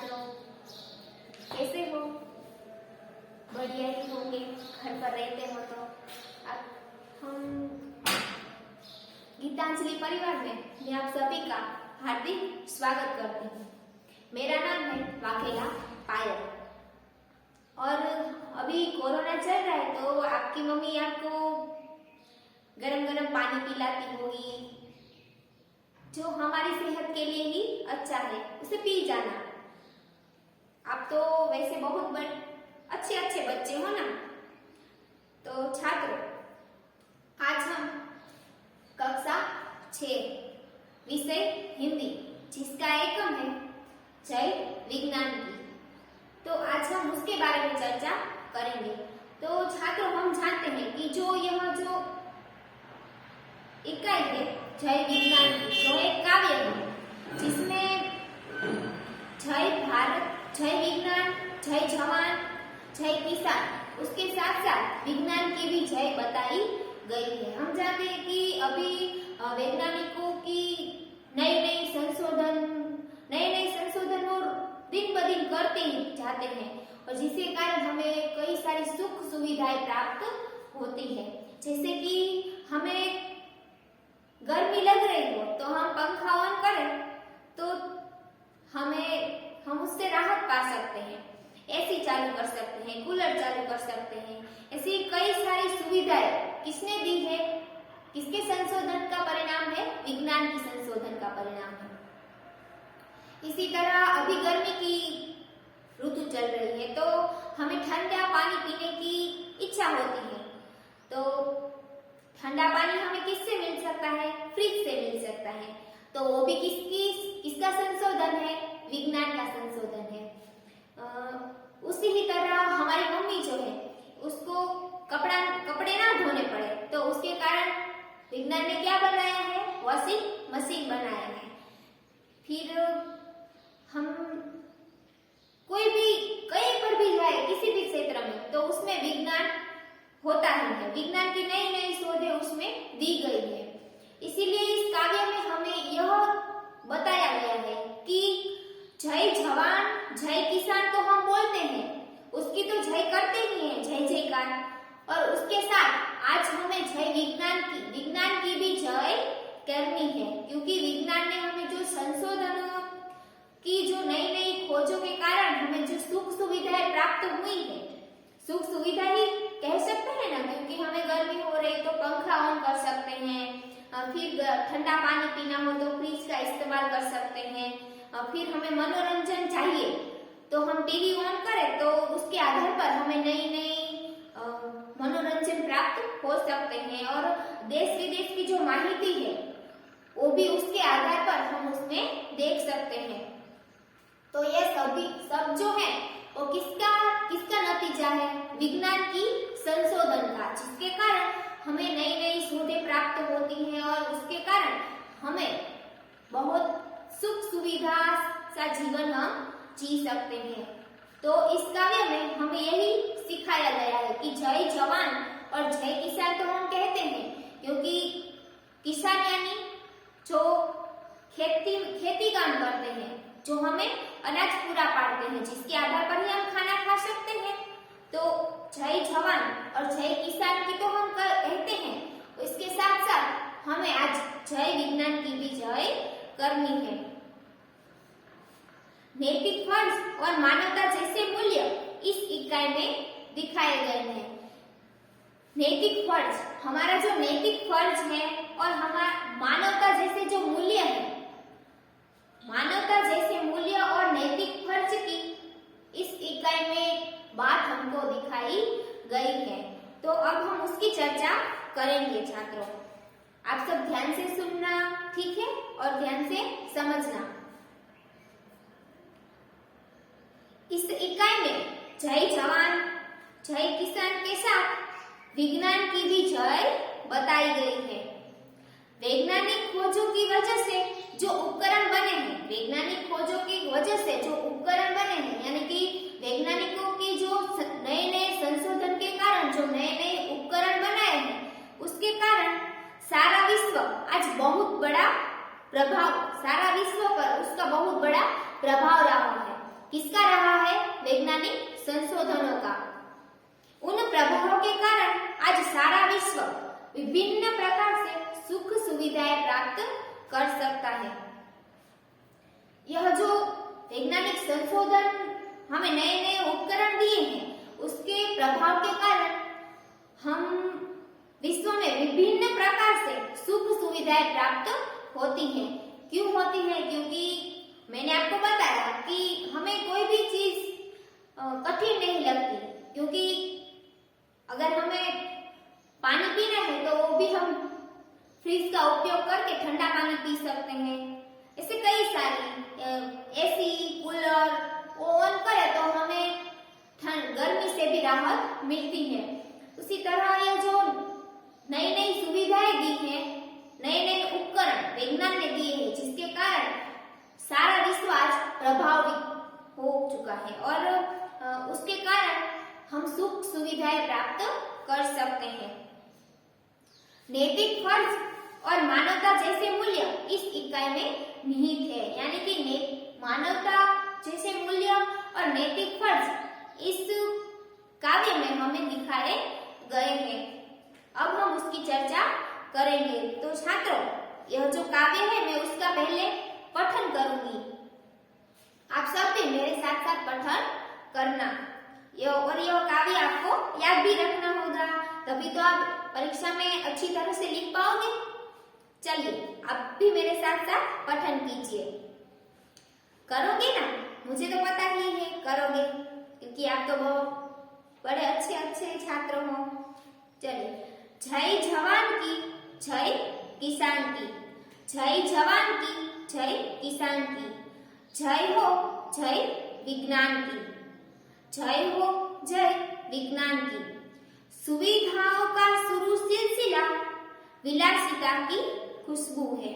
छात्रों, कैसे हो? बढ़िया ही होंगे। घर पर रहते हो तो अब हम गीतांजलि परिवार में मैं आप सभी का हार्दिक स्वागत करती हूँ। मेरा नाम है वाघेला पायल और अभी कोरोना चल रहा है तो आपकी मम्मी आपको गरम गरम पानी पिलाती होगी जो हमारी सेहत के लिए ही अच्छा है, उसे पी जाना। आप तो वैसे बहुत अच्छे अच्छे बच्चे हो ना। तो छात्रों, आज हम कक्षा 6 विषय हिंदी जिसका एकम है जय विज्ञान की, तो आज हम उसके बारे में चर्चा करेंगे। तो छात्रों, हम जानते हैं कि जो इकाई है जय विज्ञान की, जो एक काव्य है जिसमें जय भारत, जय विज्ञान, जय जवान, जय किसान, उसके साथ साथ विज्ञान की भी जय बताई गई है। हम जानते हैं कि अभी वैज्ञानिकों की नए नए संशोधन और दिन ब दिन करते ही जाते हैं और जिसके कारण हमें कई सारी सुख सुविधाएं प्राप्त होती है। जैसे कि हमें गर्मी लग रही हो तो हम पंखा ऑन करें तो हम उससे राहत पा सकते हैं, एसी चालू कर सकते हैं, कूलर चालू कर सकते हैं। ऐसी कई सारी सुविधाएं किसने दी है? किसके संशोधन का परिणाम है? विज्ञान की संशोधन का परिणाम है। इसी तरह अभी गर्मी की ऋतु चल रही है तो हमें ठंडा पानी पीने की इच्छा होती है, तो ठंडा पानी हमें किससे मिल सकता है? फ्रिज से मिल सकता है। तो वो भी किसका संशोधन है? विज्ञान का संशोधन है। उसी ही तरह हमारी मम्मी जो है उसको कपड़े ना धोने पड़े तो उसके कारण विज्ञान ने क्या बनाया है? वॉशिंग मशीन बनाया है। फिर हम कोई भी कहीं पर भी जाए किसी भी क्षेत्र में तो उसमें विज्ञान होता ही है। विज्ञान की नई नई शोधें उसमें दी गई है। इसीलिए इस काव्य में हमें यह बताया गया है कि जय जवान, जय किसान तो हम बोलते हैं, उसकी तो जय करते ही हैं, जय जयकार, और उसके साथ आज हमें जय विज्ञान की भी जय करनी है, क्योंकि विज्ञान ने हमें जो संशोधनों की जो नई नई खोजों के कारण हमें जो सुख सुविधाएं प्राप्त हुई है, सुख सुविधा ही कह सकते हैं ना, क्योंकि हमें गर्मी हो रही तो पंखा ऑन कर सकते हैं, फिर ठंडा पानी पीना हो तो फ्रिज का इस्तेमाल कर सकते हैं, फिर हमें मनोरंजन चाहिए तो हम टीवी ऑन करें तो उसके आधार पर हमें नई नई मनोरंजन प्राप्त हो सकते हैं और देश विदेश की जो माहिती है वो भी उसके आधार पर हम उसमें देख सकते हैं। तो ये सब जो है वो किसका नतीजा है? विज्ञान की संशोधन का, जिसके कारण हमें नई नई शोधें प्राप्त होती हैं और उसके कारण हमें बहुत सुख सुविधा सा जीवन हम जी सकते हैं। तो इस काव्य में हमें यही सिखाया गया है कि जय जवान और जय किसान तो हम कहते हैं, क्योंकि किसान यानी जो खेती काम करते हैं, जो हमें अनाज पूरा पाड़ते हैं, जिसके आधार पर ही हम खाना खा सकते हैं। तो जय जवान और जय किसान की तो हम कहते हैं, इसके साथ साथ हमें आज जय विज्ञान की भी जय करनी है। नैतिक फर्ज और मानवता जैसे मूल्य इस इकाई में दिखाए गए हैं। नैतिक फर्ज, हमारा जो नैतिक फर्ज है और हमारा मानवता जैसे जो मूल्य है, मानवता जैसे मूल्य और नैतिक फर्ज की इस इकाई में बात हमको दिखाई गई है। तो अब हम उसकी चर्चा करेंगे। छात्रों, आप सब ध्यान से सुनना, ठीक है, और ध्यान से समझना। इस इकाई में जय जवान, जय किसान के साथ विज्ञान की भी जय बताई गई है। वैज्ञानिक खोजों की वजह से जो उपकरण बने हैं, वैज्ञानिक खोजों की वजह से जो उपकरण बने हैं, यानी कि वैज्ञानिकों की जो नए नए संशोधन के कारण जो नए नए उपकरण बनाए हैं, उसके कारण सारा विश्व आज बहुत बड़ा प्रभाव, सारा विश्व पर उसका बहुत बड़ा प्रभाव रहा है। किसका रहा है? वैज्ञानिक संशोधनों का। उन प्रभावों के कारण आज सारा विश्व विभिन्न प्रकार से सुख सुविधाएं प्राप्त कर सकता है। यह जो वैज्ञानिक संशोधन हमें नए नए उपकरण दिए हैं, उसके प्रभाव के कारण हम विश्व में विभिन्न प्रकार से सुख सुविधाएं प्राप्त होती हैं। क्यों होती है? क्योंकि मैंने आपको बताया कि हमें कोई भी चीज कठिन नहीं लगती, क्योंकि अगर हमें पानी पीना है तो वो भी हम फ्रिज का उपयोग करके ठंडा पानी पी सकते हैं। ऐसे कई सारी एसी, कूलर वो ऑन करें तो हमें गर्मी से भी राहत मिलती है। उसी तरह ये जो नई नई सुविधाएं दी हैं, नए नए उपकरण विज्ञान ने दिए हैं, जिसके कारण सारा विश्व आज प्रभावित हो चुका है और उसके कारण हम सुख सुविधाएं प्राप्त कर सकते हैं। नैतिक फर्ज और मानवता जैसे मूल्य इस इकाई में निहित है, यानी कि मानवता जैसे मूल्य और नैतिक फर्ज इस काव्य में हमें दिखाए गए हैं। अब हम उसकी चर्चा करेंगे। तो छात्रों, यह जो काव्य है मैं उसका पहले पठन करूंगी, आप सब भी मेरे साथ साथ पठन करना। यह काव्य आपको याद भी रखना होगा, तभी तो आप परीक्षा में अच्छी तरह से लिख पाओगे। चलिए आप भी मेरे साथ साथ पठन कीजिए। करोगे ना? मुझे तो पता ही है करोगे, क्योंकि आप तो बहुत बड़े अच्छे अच्छे छात्र हो। चलिए, जय जवान की, जय किसान की, जय जवान की, जय किसान की, जय हो जय विज्ञान की, जय हो जय विज्ञान की। सुविधाओं का शुरू सिलसिला विलासिता की खुशबू है।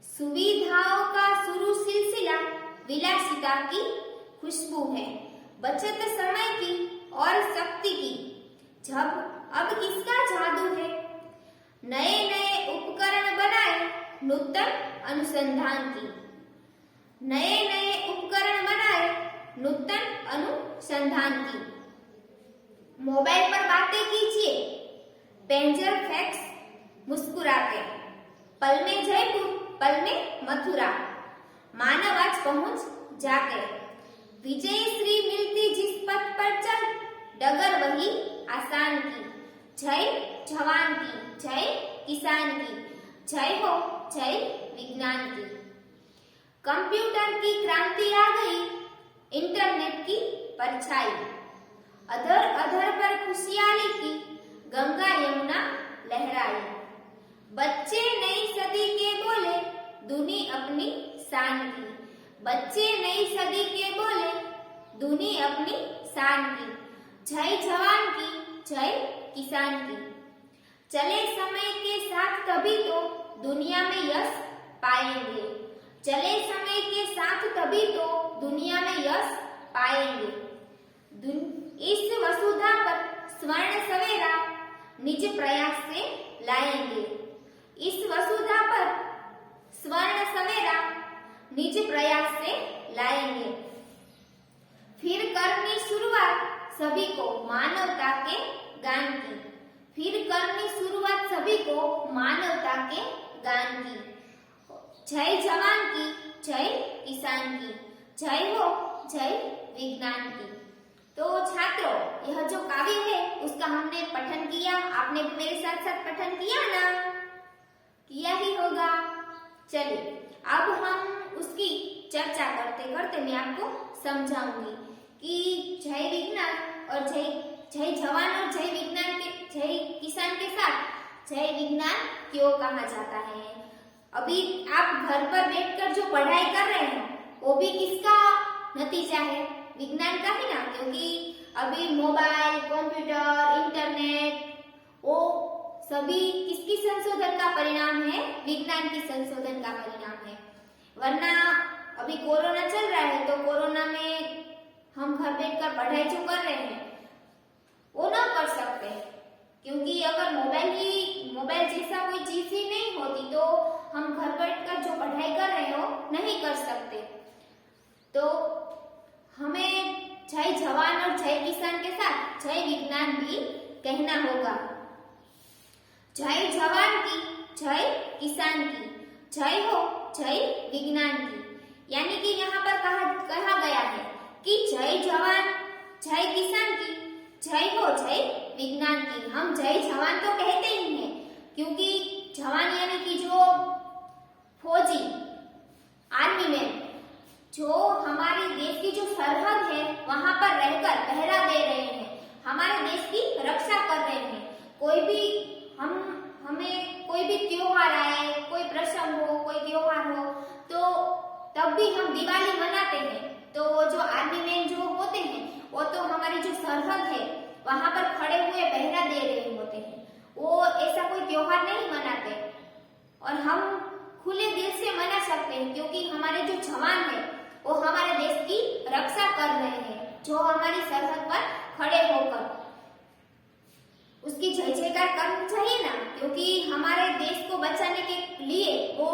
सुविधाओं का शुरू सिलसिला विलासिता की खुशबू है। बचत समय की और शक्ति की जब अब किसका जादू है। नए नए उपकरण बनाए नूतन अनुसंधान की। नए नए उपकरण बनाए नूतन अनुसंधान की। मोबाइल पर बातें कीजिए, पेंजर फैक्स मुस्कुराते। पल में जयपुर, पल में मथुरा, मानव आज पहुंच जाते। विजय श्री मिलती जिस पथ पर चल, डगर वही आसान की। जय जवान की, जय किसान की, जय हो जय विज्ञान की। कंप्यूटर की क्रांति आ गई, इंटरनेट की परछाई। अधर अधर पर खुशहाली की गंगा यमुना लहराई। बच्चे नई सदी के बोले, दुनी अपनी शान की। बच्चे नई सदी के बोले, दुनी अपनी शान की। जय जवान की, जय किसान की। चले समय के साथ तभी तो दुनिया में यश पाएंगे। चले समय के साथ तभी तो दुनिया में यश पाएंगे। इस वसुधा पर स्वर्ण सवेरा निज प्रयास से लाएंगे। इस वसुधा पर स्वर्ण सवेरा निज प्रयास से लाएंगे। फिर करनी शुरुआत सभी को मानवता के गान की। फिर करनी शुरुआत सभी को मानवता के गान की। जय जवान की, जय किसान की, जय हो जय विज्ञान की। तो छात्रों, यह जो काव्य है उसका हमने पठन किया। आपने भी मेरे साथ साथ पठन किया ना? किया ही होगा। चलिए, अब हम उसकी चर्चा करते करते मैं आपको समझाऊंगी कि जय विज्ञान और जय जवान और जय विज्ञान के, जय किसान के साथ जय विज्ञान क्यों कहा जाता है। अभी आप घर पर बैठकर जो पढ़ाई कर रहे हैं वो भी किसका नतीजा है? विज्ञान का ही ना, क्योंकि अभी मोबाइल, कंप्यूटर, इंटरनेट वो सभी किसकी संशोधन का परिणाम है? विज्ञान की संशोधन का परिणाम है। वरना अभी कोरोना चल रहा है तो कोरोना में हम घर बैठकर पढ़ाई जो कर रहे हैं वो ना कर सकते, क्योंकि अगर मोबाइल जैसा कोई चीज ही नहीं होती तो हम घर बैठकर जो पढ़ाई कर रहे हो नहीं कर सकते। तो हमें जय जवान और जय किसान के साथ जय विज्ञान भी कहना होगा। जय जवान की, जय किसान की, जय हो जय विज्ञान की। यानी कि यहाँ पर कहा गया है कि जय जवान जय किसान की, जय हो जय विज्ञान की। हम जय जवान तो कहते ही हैं, क्योंकि जवान यानी कि जो फौजी, आर्मी मैन, जो हमारे देश की जो सरहद है वहां पर रहकर पहरा दे रहे हैं, हमारे देश की रक्षा कर रहे हैं। कोई भी हमें कोई भी त्योहार आए, कोई प्रसंग हो, कोई त्योहार हो, तो तब भी हम दिवाली मनाते हैं। तो जो आर्मी मैन जो होते हैं वो तो हमारी जो सरहद है वहां पर खड़े हुए पहरा दे रहे होते हैं। वो ऐसा कोई त्योहार नहीं मनाते और हम खुले दिल से मना सकते हैं, क्योंकि हमारे जो जवान है वो हमारे देश की रक्षा कर रहे हैं, जो हमारी सरहद पर खड़े होकर उसकी जय जयकार करनी चाहिए ना, क्योंकि हमारे देश को बचाने के लिए वो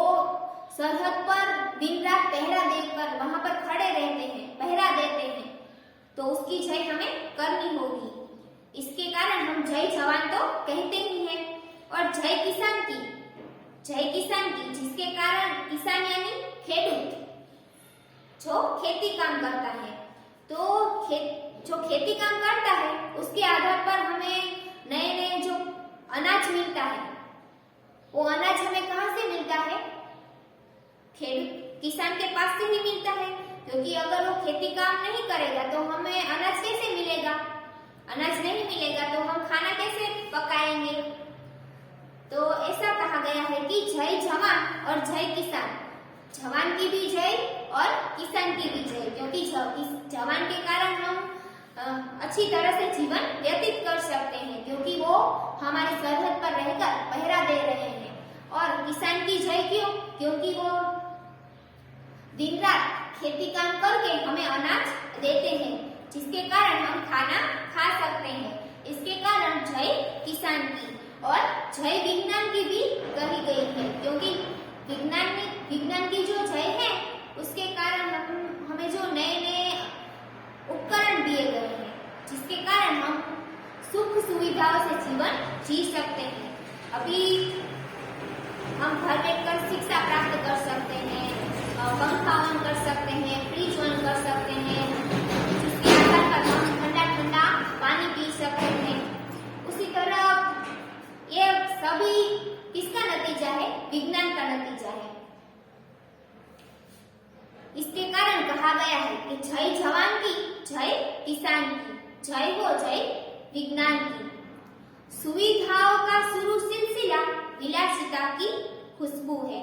सरहद पर दिन रात पहरा देकर वहां पर खड़े रहते हैं, पहरा देते हैं, तो उसकी जय हमें करनी होगी। इसके कारण हम जय जवान तो कहते ही हैं। और जय किसान की, जय किसान की, जिसके कारण किसान यानी खेडूत, जो खेती काम करता है। तो जो खेती काम करता है उसके आधार पर हमें नए नए जो अनाज मिलता है, वो अनाज हमें कहाँ से मिलता है? किसान के पास से ही मिलता है, क्योंकि अगर वो खेती काम नहीं करेगा तो हमें अनाज कैसे मिलेगा? अनाज नहीं मिलेगा तो हम खाना कैसे पकाएंगे? तो ऐसा कहा गया है कि जय जवान और जय किसान, जवान की भी जय और किसान की भी जय, क्योंकि जवान के कारण हम अच्छी तरह से जीवन व्यतीत कर सकते हैं, क्योंकि वो हमारी सरहद पर रहकर पहरा दे रहे हैं। और किसान की जय क्यों? क्योंकि वो दिन रात खेती काम करके हमें अनाज देते हैं, जिसके कारण हम खाना खा सकते हैं। इसके कारण जय किसान की और जय विज्ञान की भी कही गई है, क्योंकि विज्ञान की जो जय है उसके कारण हमें जो नए नए उपकरण दिए गए हैं, जिसके कारण हम सुख सुविधाओं से जीवन जी सकते हैं। अभी हम घर बैठकर शिक्षा प्राप्त कर सकते हैं, पंखा ऑन कर सकते हैं, फ्रिज ऑन कर सकते हैं, जिसके आधार पर हम ठंडा ठंडा पानी पी सकते हैं। उसी तरह ये सभी किसका नतीजा है? विज्ञान का नतीजा है। इसके कारण कहा गया है कि जय जवान की, जय किसान की, जय हो जय विज्ञान की। सुविधाओं का शुरू सिलसिला विलासिता की खुशबू है,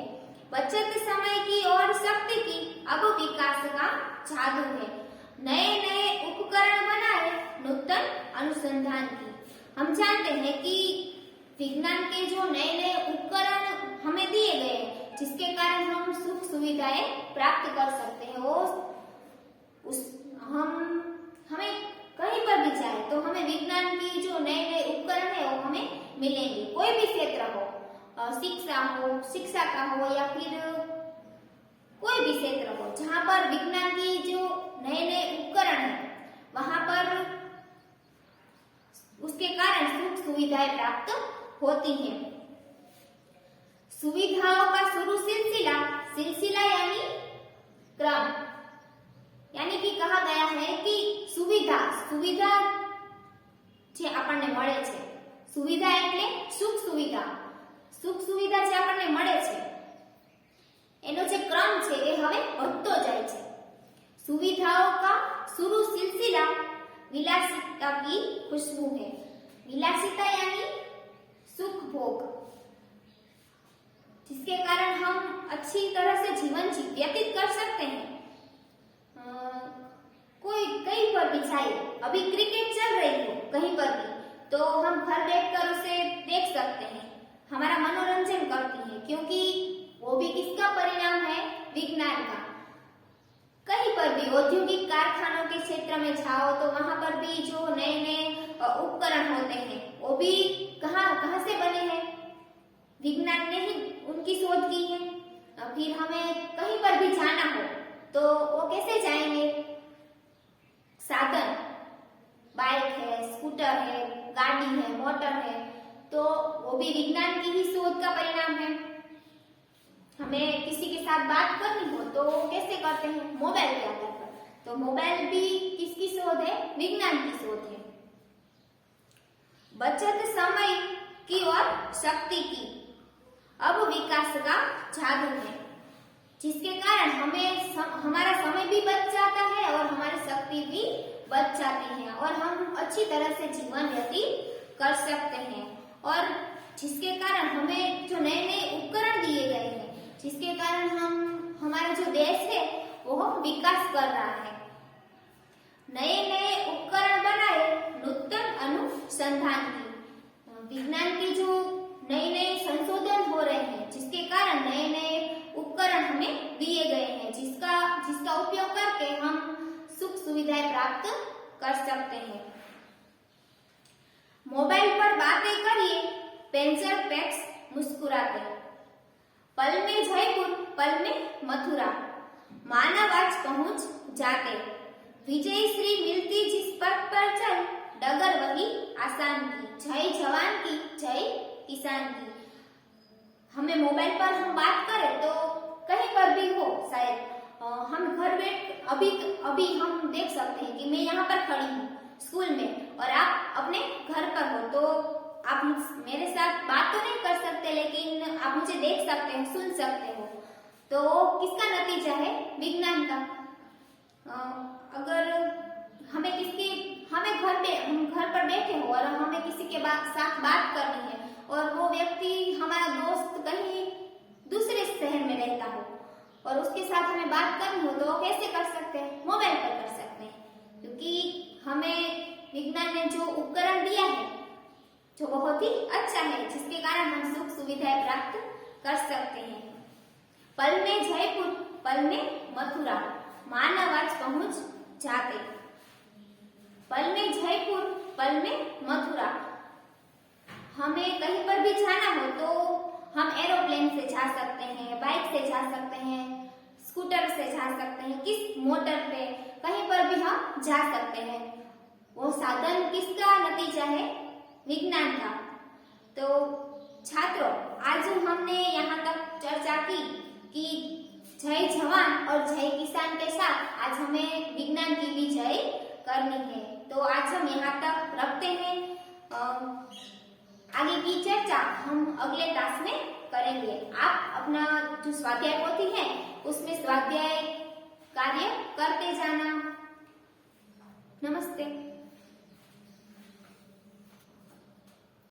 बचत समय की और शक्ति की अब विकास का जादू है। नए नए उपकरण बनाए नूतन अनुसंधान की। हम जानते हैं कि विज्ञान के जो नए नए उपकरण हमें दिए गए, जिसके कारण हम सुख सुविधाएं प्राप्त कर सकते हैं। हमें कहीं पर भी जाए तो हमें विज्ञान की जो नए नए उपकरण है वो हमें मिलेंगे। कोई भी क्षेत्र हो, शिक्षा का हो या फिर कोई भी क्षेत्र हो, जहाँ पर विज्ञान की जो नए नए उपकरण है वहां पर उसके कारण सुख सुविधाएं प्राप्त होती हैं। सुविधाओं का शुरू सिलसिला यानी क्रम, यानी कि कहा गया है कि सुविधा જે આપણને મળે છે, સુવિધા એટલે સુખ સુવિધા જે આપણને મળે છે એનો જે ક્રમ છે એ હવે વધતો જાય છે। सुविधाओं का शुरू सिलसिला विलासिता की खुशबू है। विलासिता यानी सुख भोग, जिसके कारण हम अच्छी तरह से जीवन व्यतीत कर सकते हैं। कोई कहीं पर भी जाए, अभी क्रिकेट चल रही हो कहीं पर भी, तो हम घर बैठकर उसे देख सकते हैं, हमारा मनोरंजन करती है, क्योंकि वो भी किसका परिणाम है? विज्ञान का। कहीं पर भी औद्योगिक कारखानों के क्षेत्र में जाओ तो वहां पर भी जो नए नए उपकरण होते हैं वो भी कहाँ से बने हैं? विज्ञान ने ही उनकी शोध की है। फिर हमें कहीं पर भी जाना हो तो वो कैसे जाएंगे? गाड़ी है, मोटर है, तो वो भी विज्ञान की ही शोध का परिणाम है। हमें किसी के साथ बात करनी हो तो कैसे करते हैं? मोबाइल के आधार पर। तो मोबाइल भी किसकी शोध है? विज्ञान की शोध है। बचत समय की और शक्ति की, अब विकास का जागरण है, जिसके कारण हमारा समय भी बच जाता है और हमारी शक्ति भी बच जाती है और हम अच्छी तरह से जीवन व्यतीत कर सकते हैं। और जिसके कारण हमें जो नए नए उपकरण दिए गए हैं, जिसके कारण हमारा जो देश है वो विकास कर रहा है। नए नए उपकरण बनाए, नूतन अनुसंधान की, विज्ञान के जो नए नए संशोधन हो रहे हैं, जिसके कारण नए नए उपकरण हमें दिए गए हैं, जिसका उपयोग करके हम सुख सुविधाएं प्राप्त कर सकते हैं। मोबाइल पर बातें करिए, पेंसिल पैक्स मुस्कुराते, पल में जयपुर, पल में मथुरा, मानव आज पहुंच जाते, विजय श्री मिलती जिस पथ पर चल, डगर वही आसान की, जय जवान की, जय किसान की। हमें मोबाइल पर हम बात करें तो कहीं पर भी हो, शायद हम घर बैठ अभी हम देख सकते हैं कि मैं यहाँ पर खड़ी हूँ स्कूल में और आप अपने घर पर हो, तो आप मेरे साथ बात तो नहीं कर सकते, लेकिन आप मुझे देख सकते हैं, सुन सकते हो। तो किसका नतीजा है? विज्ञान का। अगर हम घर पर बैठे हो और हमें किसी के साथ बात करनी है और वो व्यक्ति हमारा दोस्त कहीं दूसरे शहर में रहता हो और उसके साथ हमें बात करनी हो, तो कैसे कर सकते हैं? मोबाइल पर कर सकते हैं, क्योंकि हमें विज्ञान ने जो उपकरण दिया है जो बहुत ही अच्छा है, जिसके कारण हम सुख सुविधाएं प्राप्त कर सकते हैं। पल में जयपुर, पल में मथुरा, मानव आज पहुंच जाते, पल में जयपुर, पल में मथुरा। हमें कहीं पर भी जाना हो तो हम एरोप्लेन से जा सकते हैं, बाइक से जा सकते हैं, स्कूटर से जा सकते हैं, किस मोटर पे कहीं पर भी हम जा सकते हैं। वो साधन किसका नतीजा है? विज्ञान का। तो छात्रों, आज हमने यहाँ तक चर्चा की कि जय जवान और जय किसान के साथ आज हमें विज्ञान की भी जय करनी है। तो आज हम यहाँ तक रखते हैं। आगे की चर्चा हम अगले क्लास में करेंगे। आप अपना जो स्वाध्याय पोथी है उसमें स्वाध्याय